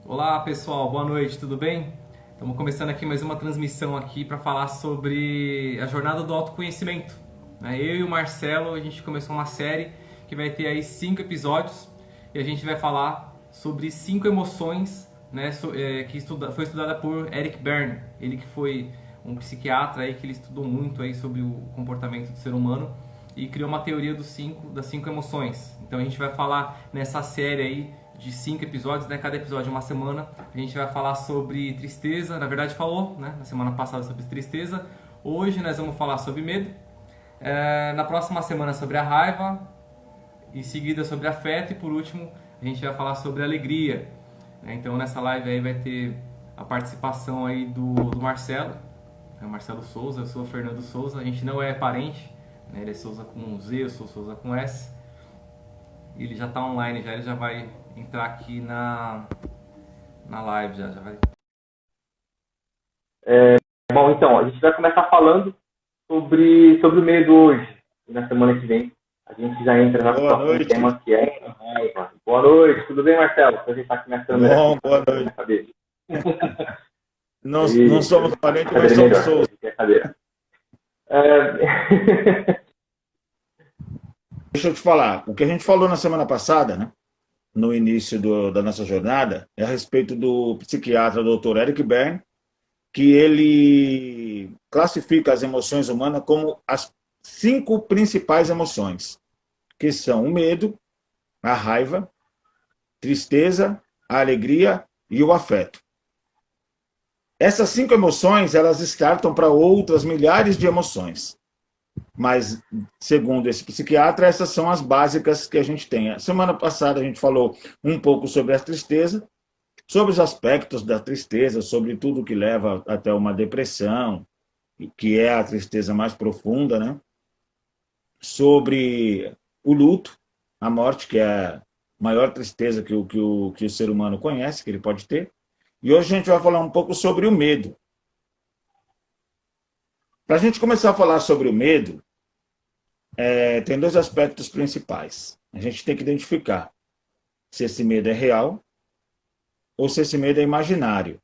Olá pessoal, boa noite, tudo bem? Estamos começando aqui mais uma transmissão aqui para falar sobre a jornada do autoconhecimento. Eu e o Marcelo, a gente começou uma série que vai ter aí 5 episódios e a gente vai falar sobre 5 emoções, né, que foi estudada por Eric Berne. Ele que foi um psiquiatra aí que ele estudou muito aí sobre o comportamento do ser humano e criou uma teoria das 5 emoções. Então a gente vai falar nessa série aí de 5 episódios, né? Cada episódio é uma semana. A gente vai falar sobre tristeza. Na verdade, falou, né? Na semana passada sobre tristeza. Hoje nós vamos falar sobre medo. Na próxima semana sobre a raiva. Em seguida sobre afeto e por último a gente vai falar sobre alegria. Então nessa live aí vai ter a participação aí do Marcelo. É o Marcelo Souza, eu sou o Fernando Souza. A gente não é parente, né? Ele é Souza com Z, eu sou Souza com S. Ele já está online, ele já vai entrar aqui na live, já vai. Bom, então, a gente vai começar falando sobre o medo hoje. E na semana que vem a gente já entra no Boa próximo noite. tema, que é a raiva. Boa noite, tudo bem, Marcelo? Vou ajeitar aqui minha câmera aqui Bom, para boa não cair na noite. cabeça. Não Isso, somos a parentes, mas cadeira é somos melhor, Souza. a cadeira. É... Deixa eu te falar, o que a gente falou na semana passada, né, no início da nossa jornada, é a respeito do psiquiatra Dr. Eric Berne, que ele classifica as emoções humanas como as 5 principais emoções, que são o medo, a raiva, tristeza, a alegria e o afeto. Essas 5 emoções, elas startam para outras milhares de emoções. Mas, segundo esse psiquiatra, essas são as básicas que a gente tem. A semana passada a gente falou um pouco sobre a tristeza, sobre os aspectos da tristeza, sobre tudo que leva até uma depressão, que é a tristeza mais profunda, né? Sobre o luto, a morte, que é a maior tristeza que o ser humano conhece, que ele pode ter. E hoje a gente vai falar um pouco sobre o medo. Para a gente começar a falar sobre o medo, tem 2 aspectos principais. A gente tem que identificar se esse medo é real ou se esse medo é imaginário.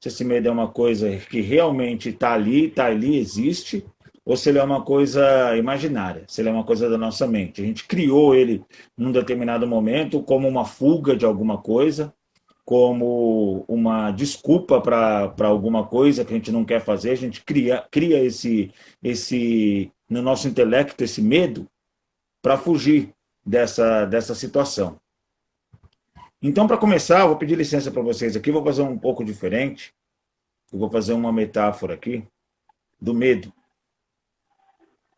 Se esse medo é uma coisa que realmente está ali, existe, ou se ele é uma coisa imaginária, se ele é uma coisa da nossa mente. A gente criou ele num determinado momento como uma fuga de alguma coisa, como uma desculpa para alguma coisa que a gente não quer fazer, a gente cria no nosso intelecto esse medo para fugir dessa situação. Então, para começar, eu vou pedir licença para vocês aqui, vou fazer um pouco diferente, eu vou fazer uma metáfora aqui do medo,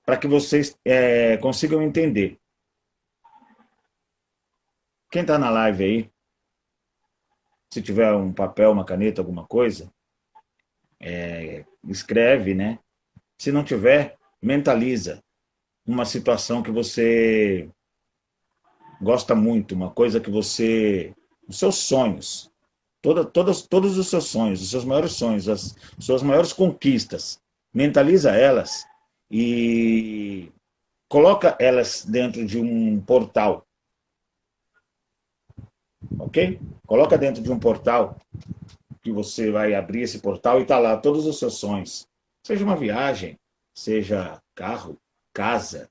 para que vocês consigam entender. Quem está na live aí, se tiver um papel, uma caneta, alguma coisa, escreve, né? Se não tiver, mentaliza uma situação que você gosta muito, uma coisa que você... Os seus sonhos, todos os seus sonhos, os seus maiores sonhos, as suas maiores conquistas, mentaliza elas e coloca elas dentro de um portal, ok? Coloca dentro de um portal, que você vai abrir esse portal e está lá todos os seus sonhos. Seja uma viagem, seja carro, casa,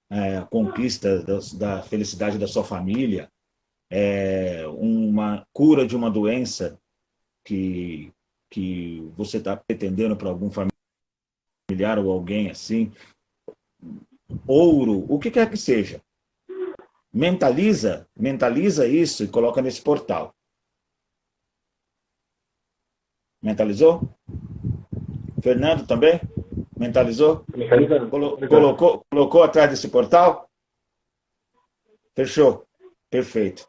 a conquista da felicidade da sua família, uma cura de uma doença que, que você está pretendendo para algum familiar ou alguém assim, ouro, o que quer que seja. Mentaliza isso e coloca nesse portal. Mentalizou? Fernando também? Mentalizou? Mentalizando, mentalizando. Colocou atrás desse portal? Fechou. Perfeito.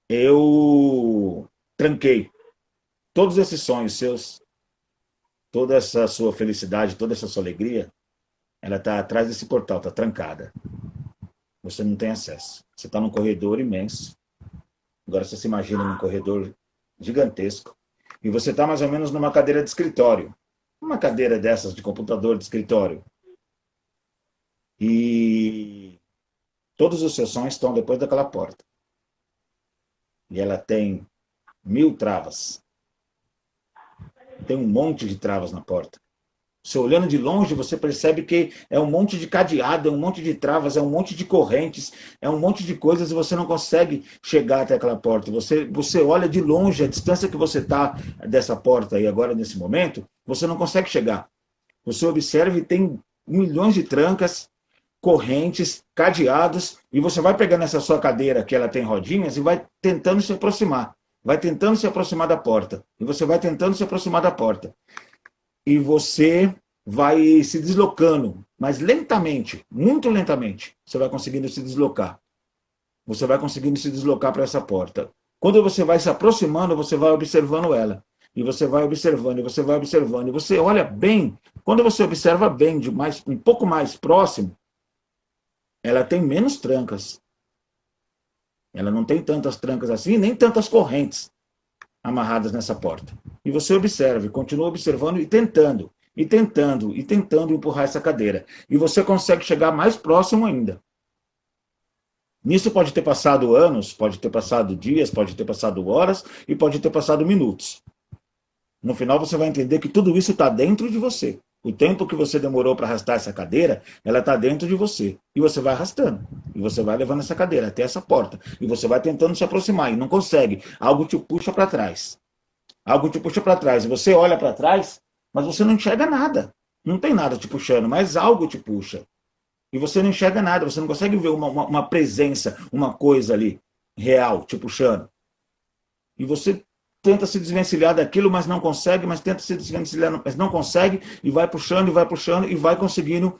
Eu tranquei todos esses sonhos seus, toda essa sua felicidade, toda essa sua alegria, ela está atrás desse portal, está trancada. Você não tem acesso. Você está num corredor imenso. Agora você se imagina num corredor gigantesco. E você está mais ou menos numa cadeira de escritório. Uma cadeira dessas de computador de escritório. E todos os seus sonhos estão depois daquela porta. e ela tem 1000 travas. Tem um monte de travas na porta. Você olhando de longe, você percebe que é um monte de cadeado, é um monte de travas, é um monte de correntes, é um monte de coisas e você não consegue chegar até aquela porta. Você olha de longe, a distância que você está dessa porta aí agora, nesse momento, você não consegue chegar. Você observa e tem milhões de trancas, correntes, cadeados, e você vai pegando essa sua cadeira, que ela tem rodinhas, e vai tentando se aproximar. Vai tentando se aproximar da porta. E você vai tentando se aproximar da porta. E você vai se deslocando, mas lentamente, muito lentamente, você vai conseguindo se deslocar. Você vai conseguindo se deslocar para essa porta. Quando você vai se aproximando, você vai observando ela. E você vai observando, e você vai observando. E você olha bem. Quando você observa bem, um pouco mais próximo, ela tem menos trancas. Ela não tem tantas trancas assim, nem tantas correntes amarradas nessa porta. E você observa, continua observando e tentando, e tentando, e tentando empurrar essa cadeira. E você consegue chegar mais próximo ainda. Nisso pode ter passado anos, pode ter passado dias, pode ter passado horas e pode ter passado minutos. No final você vai entender que tudo isso está dentro de você. O tempo que você demorou para arrastar essa cadeira, ela está dentro de você. E você vai arrastando. E você vai levando essa cadeira até essa porta. E você vai tentando se aproximar e não consegue. Algo te puxa para trás. Algo te puxa para trás. E você olha para trás, mas você não enxerga nada. Não tem nada te puxando, mas algo te puxa. E você não enxerga nada. Você não consegue ver uma presença, uma coisa ali real te puxando. E você tenta se desvencilhar daquilo, mas não consegue, mas tenta se desvencilhar, mas não consegue, e vai puxando, e vai conseguindo,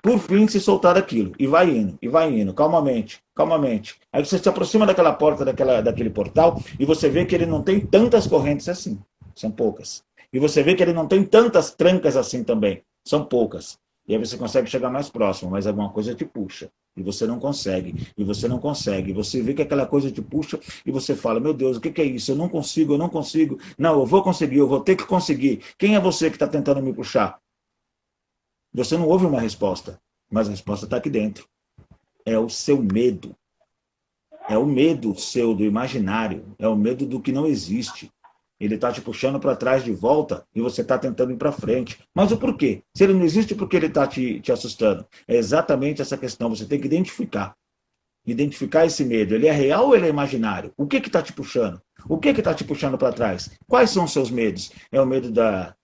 por fim, se soltar daquilo. E vai indo, calmamente, calmamente. Aí você se aproxima daquela porta, daquele portal, e você vê que ele não tem tantas correntes assim. São poucas. E você vê que ele não tem tantas trancas assim também. São poucas. E aí você consegue chegar mais próximo, mas alguma coisa te puxa. E você não consegue, e você não consegue. Você vê que aquela coisa te puxa e você fala, meu Deus, o que é isso? Eu não consigo, eu não consigo. Não, eu vou conseguir, eu vou ter que conseguir. Quem é você que está tentando me puxar? Você não ouve uma resposta, mas a resposta está aqui dentro. É o seu medo. É o medo seu do imaginário. É o medo do que não existe. Ele está te puxando para trás de volta e você está tentando ir para frente. Mas o porquê? Se ele não existe, por que ele está te assustando? É exatamente essa questão. Você tem que identificar. Identificar esse medo. Ele é real ou ele é imaginário? O que está te puxando? O que está te puxando para trás? Quais são os seus medos? É o medo da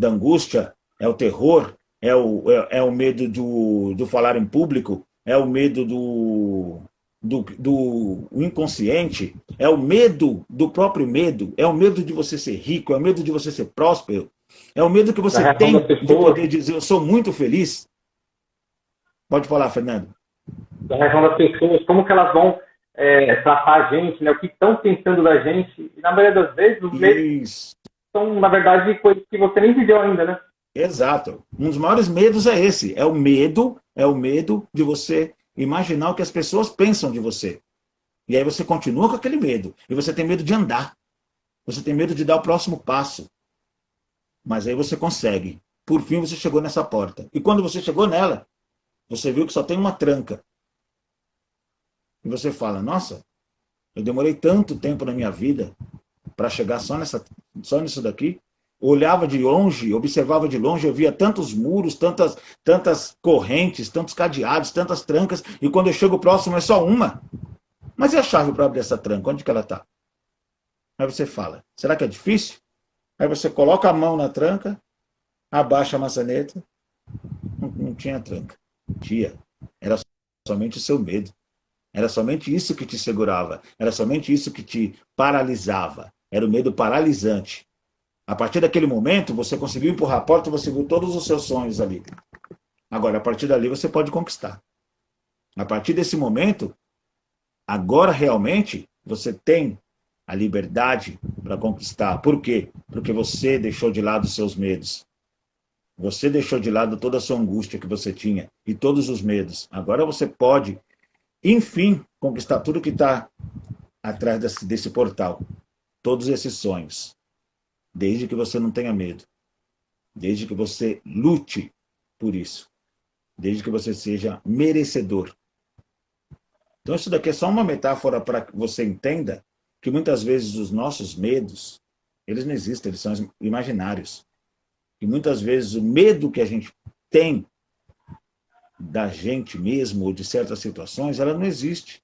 angústia? É o terror? É o medo do falar em público? É o medo do inconsciente, é o medo do próprio medo, é o medo de você ser rico, é o medo de você ser próspero, é o medo que você tem de poder dizer eu sou muito feliz. Pode falar, Fernando. Da reação das pessoas, como que elas vão tratar a gente, né? O que estão pensando da gente. E na maioria das vezes, os medos são, na verdade, coisas que você nem viveu ainda, né? Exato. Um dos maiores medos é esse. É o medo de você imaginar o que as pessoas pensam de você. E aí você continua com aquele medo. E você tem medo de andar. Você tem medo de dar o próximo passo. Mas aí você consegue. Por fim, você chegou nessa porta. E quando você chegou nela, você viu que só tem uma tranca. E você fala, nossa, eu demorei tanto tempo na minha vida para chegar só nisso daqui. Eu olhava de longe, observava de longe, eu via tantos muros, tantas correntes, tantos cadeados, tantas trancas, e quando eu chego próximo é só uma. Mas e a chave para abrir essa tranca? Onde que ela está? Aí você fala, será que é difícil? Aí você coloca a mão na tranca, abaixa a maçaneta, não tinha tranca. Tinha. Era somente o seu medo. Era somente isso que te segurava. Era somente isso que te paralisava. Era o medo paralisante. A partir daquele momento, você conseguiu empurrar a porta, você viu todos os seus sonhos ali. Agora, a partir dali, você pode conquistar. A partir desse momento, agora realmente, você tem a liberdade para conquistar. Por quê? Porque você deixou de lado os seus medos. Você deixou de lado toda a sua angústia que você tinha e todos os medos. Agora você pode, enfim, conquistar tudo que está atrás desse portal. Todos esses sonhos. Desde que você não tenha medo. Desde que você lute por isso. Desde que você seja merecedor. Então, isso daqui é só uma metáfora para que você entenda que muitas vezes os nossos medos, eles não existem, eles são imaginários. E muitas vezes o medo que a gente tem da gente mesmo ou de certas situações, ela não existe.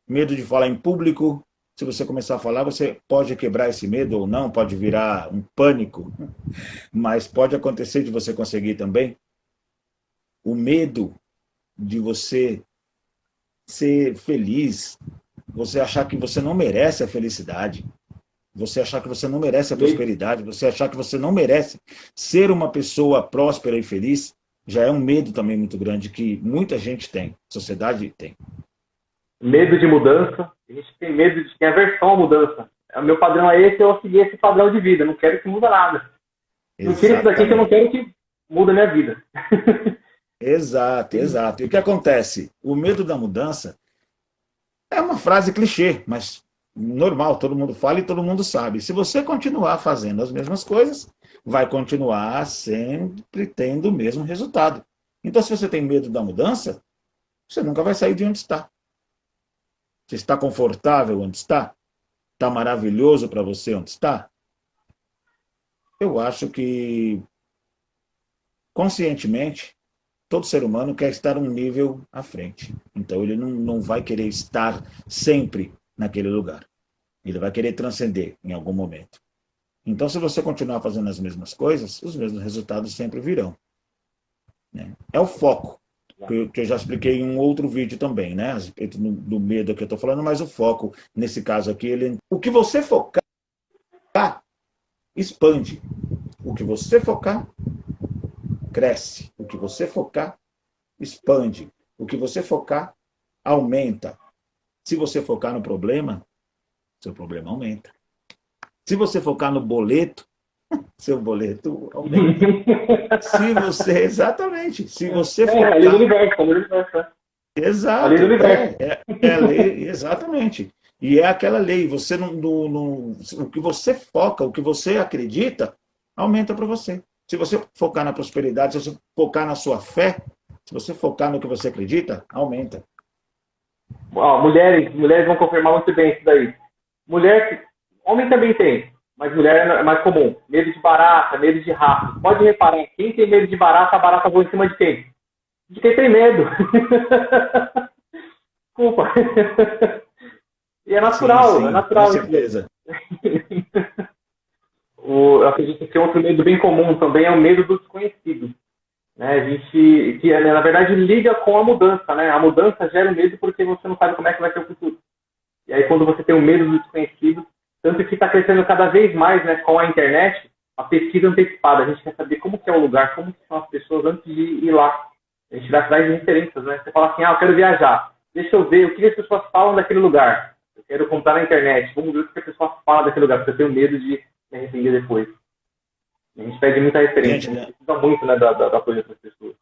Medo de falar em público, se você começar a falar, você pode quebrar esse medo ou não, pode virar um pânico, mas pode acontecer de você conseguir também. O medo de você ser feliz, você achar que você não merece a felicidade, você achar que você não merece a prosperidade, você achar que você não merece ser uma pessoa próspera e feliz, já é um medo também muito grande que muita gente tem, a sociedade tem. Medo de mudança, a gente tem medo de ter aversão à mudança. O meu padrão é esse, eu segui esse padrão de vida, não quero que mude nada. Não tira isso daqui que eu não quero que mude a minha vida. Exato, exato. E o que acontece? O medo da mudança é uma frase clichê, mas normal, todo mundo fala e todo mundo sabe. Se você continuar fazendo as mesmas coisas, vai continuar sempre tendo o mesmo resultado. Então, se você tem medo da mudança, você nunca vai sair de onde está. Você está confortável onde está? Está maravilhoso para você onde está? Eu acho que, conscientemente, todo ser humano quer estar um nível à frente. Então, ele não vai querer estar sempre naquele lugar. Ele vai querer transcender em algum momento. Então, se você continuar fazendo as mesmas coisas, os mesmos resultados sempre virão. Né? É o foco, que eu já expliquei em um outro vídeo também, né? A respeito do medo que eu estou falando, mas o foco, nesse caso aqui, o que você focar, expande. O que você focar, cresce. O que você focar, expande. O que você focar, aumenta. Se você focar no problema, seu problema aumenta. Se você focar no boleto, seu boleto aumenta. Se você, exatamente, se você focar... É a lei do universo, a lei do universo. Exato, a lei do universo. é a lei, exatamente. E é aquela lei, você o que você foca, o que você acredita, aumenta para você. Se você focar na prosperidade, se você focar na sua fé, se você focar no que você acredita, aumenta. Mulheres vão confirmar muito bem isso daí. Homem também tem, mas mulher é mais comum. Medo de barata, medo de rato. Pode reparar, quem tem medo de barata, a barata voa em cima de quem? De quem tem medo. Desculpa. E é natural, sim, é natural. Com certeza. Eu acredito que outro medo bem comum também é o medo do desconhecido. Né? A gente, na verdade, liga com a mudança. Né? A mudança gera medo porque você não sabe como é que vai ser o futuro. E aí, quando você tem o medo do desconhecido, tanto que está crescendo cada vez mais, né, com a internet, a pesquisa antecipada. A gente quer saber como que é o lugar, como que são as pessoas antes de ir lá. A gente vai atrás de referências. Né? Você fala assim, eu quero viajar. Deixa eu ver o que as pessoas falam daquele lugar. Eu quero comprar na internet. Vamos ver o que as pessoas falam daquele lugar, porque eu tenho medo de me arrepender depois. A gente pede muita referência, a gente precisa muito, né, da apoio das pessoas.